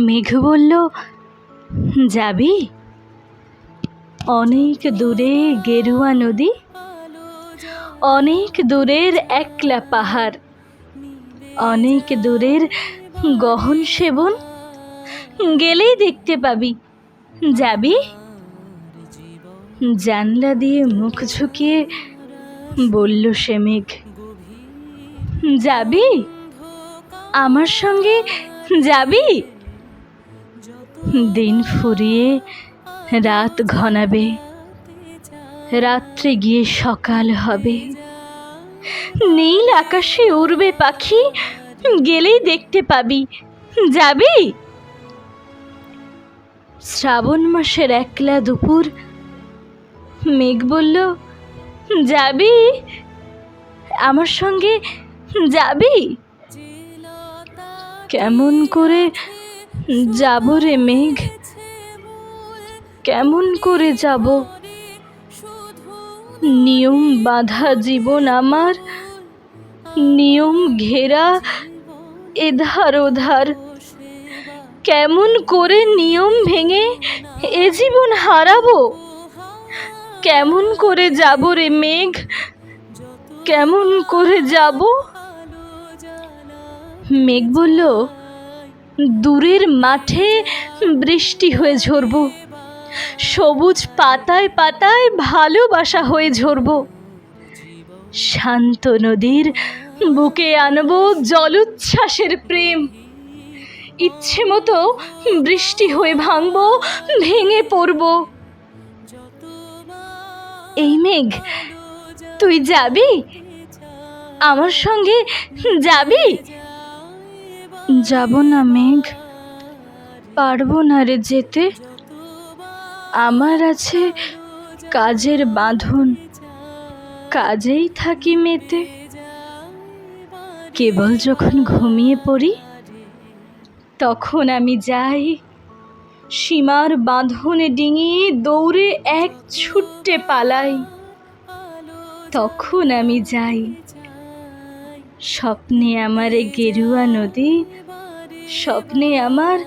মেঘ বলল, যাবি? অনেক দূরে গেরুয়া নদী, অনেক দূরের একলা পাহাড়, অনেক দূরের গহন সেবন, গেলেই দেখতে পাবি। যাবি? জানলা দিয়ে মুখ ঝুঁকিয়ে বলল সে মেঘ, যাবি? আমার সঙ্গে যাবি? দিন ফুরিয়ে রাত ঘনাবে, রাত্রে গিয়ে সকাল হবে, নীল আকাশে উড়বে পাখি, গেলেই দেখতে পাবি। যাবি? শ্রাবণ মাসের একলা দুপুর, মেঘ বলল, যাবি? আমার সঙ্গে যাবি? কেমন করে যাব রে মেঘ, কেমন করে যাব? নিয়ম বাঁধা জীবন আমার, নিয়ম ঘেরা এধার ওধার, কেমন করে নিয়ম ভেঙে এ জীবন হারাবো? কেমন করে যাব রে মেঘ, কেমন করে যাব? মেঘ বলল, দূরের মাঠে বৃষ্টি হয়ে ঝরব, সবুজ পাতায় পাতায় ভালোবাসা হয়ে ঝরব, শান্ত নদীর বুকে আনব জলোচ্ছ্বাসের প্রেম, ইচ্ছে মতো বৃষ্টি হয়ে ভাঙব, ভেঙে পড়ব। এই মেঘ, তুই যাবি? আমার সঙ্গে যাবি? যাব না মেঘ, পারবো না রে যেতে, আমার আছে কাজের বাঁধন, কাজেই থাকি মেতে। কেবল যখন ঘুমিয়ে পড়ি, তখন আমি যাই, সীমার বাঁধনে ডিঙিয়ে দৌড়ে এক ছুট্টে পালাই, তখন আমি যাই। স্বপ্নে আমার গেরুয়া নদী, স্বপ্নে আমার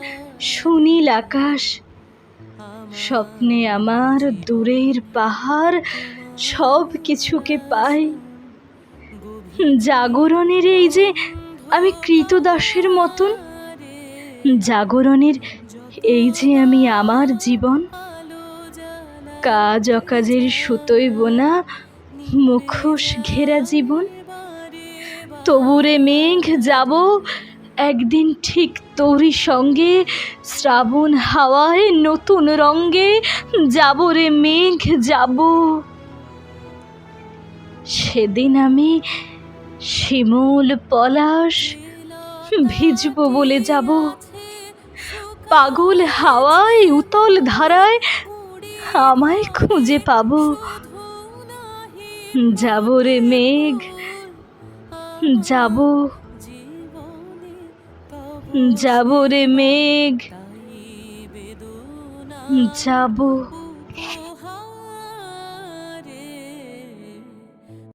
সুনীল আকাশ, স্বপ্নে আমার দূরের পাহাড়, সব কিছুকে পাই। জাগরণের এই যে আমি কৃতদাসের মতন, জাগরণের এই যে আমি আমার জীবন, কাজ অকাজের সুতোয় বোনা মুখোশ ঘেরা জীবন। তবুরে মেঘ, যাব একদিন ঠিক তোরই সঙ্গে, শ্রাবণ হাওয়ায় নতুন রঙ্গে, যাব রে মেঘ যাব। সেদিন আমি শিমুল পলাশ ভিজব বলে যাব, পাগল হাওয়ায় উতল ধারায় আমায় খুঁজে পাবো। যাব রে মেঘ যাব, যাব রে মেঘ যাব।